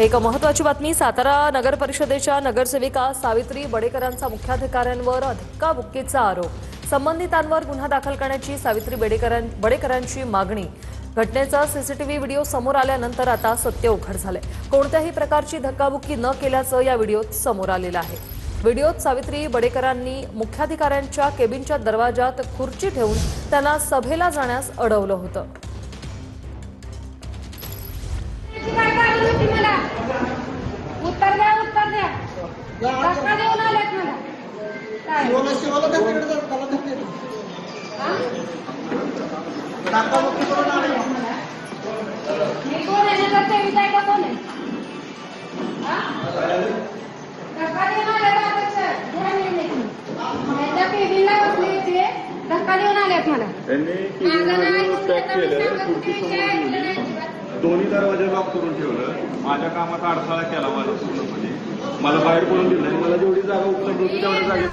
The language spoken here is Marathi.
एक महत्त्वाची बातमी. सातारा नगर परिषदेच्या नगरसेविका सावित्री बडेकरांचा मुख्याधिकाऱ्यांवर धक्काबुक्कीचा आरोप. संबंधितांवर गुन्हा दाखल करण्याची सावित्री बडेकरांची मागणी. घटनेचा सीसीटीव्ही व्हिडिओ समोर आल्यानंतर आता सत्य उघड झाले. कोणत्याही प्रकारची धक्काबुक्की न केल्याचं या व्हिडिओत समोर आलेलं आहे. व्हिडिओत सावित्री बडेकरांनी मुख्याधिकाऱ्यांच्या केबिनच्या दरवाजात खुर्ची ठेवून त्यांना सभेला जाण्यास अडवलं होतं. उत्तर द्या धक्का देऊन आलेत मला काय मी कोण आहे नगर सेविका आहे का कोण आहे धक्का देऊन आले अध्यक्ष यांच्या केबिनला बसले ते धक्का देऊन आलेत मला. दोन्ही दरवाजे लॉक करून ठेवलं. माझ्या कामात अडथळा केला माझा पूर्णपणे. मला बाहेर पडून दिलं. मला जेवढी जागा उपलब्ध होती तेवढ्या जागेत